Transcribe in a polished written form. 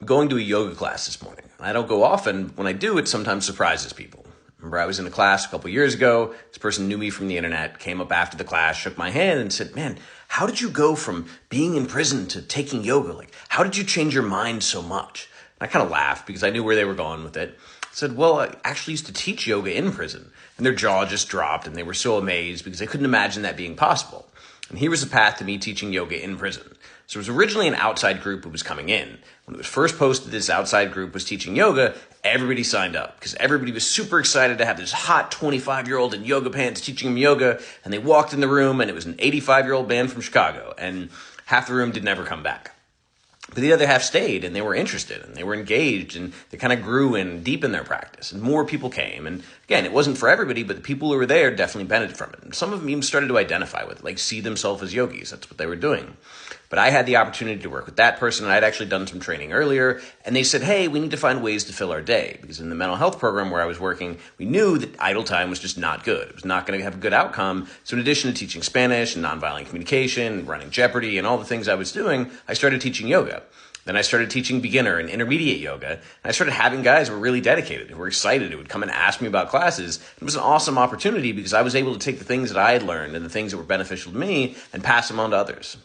going to a yoga class this morning. I don't go often. When I do, it sometimes surprises people. Remember, I was in a class a couple years ago. This person knew me from the internet, came up after the class, shook my hand and said, "Man, how did you go from being in prison to taking yoga? Like, how did you change your mind so much?" And I kind of laughed because I knew where they were going with it. I said, "Well, I actually used to teach yoga in prison." And their jaw just dropped and they were so amazed because they couldn't imagine that being possible. And here was the path to me teaching yoga in prison. So it was originally an outside group who was coming in. When it was first posted this outside group was teaching yoga, everybody signed up because everybody was super excited to have this hot 25-year-old in yoga pants teaching them yoga. And they walked in the room and it was an 85-year-old man from Chicago. And half the room did never come back. But the other half stayed and they were interested and they were engaged and they kind of grew in deep in their practice and more people came. And again, it wasn't for everybody, but the people who were there definitely benefited from it. And some of them even started to identify with it, like see themselves as yogis. That's what they were doing. But I had the opportunity to work with that person, and I'd actually done some training earlier, and they said, "Hey, we need to find ways to fill our day." Because in the mental health program where I was working, we knew that idle time was just not good. It was not going to have a good outcome. So in addition to teaching Spanish and nonviolent communication, running Jeopardy, and all the things I was doing, I started teaching yoga. Then I started teaching beginner and intermediate yoga. And I started having guys who were really dedicated, who were excited, who would come and ask me about classes. It was an awesome opportunity because I was able to take the things that I had learned and the things that were beneficial to me and pass them on to others.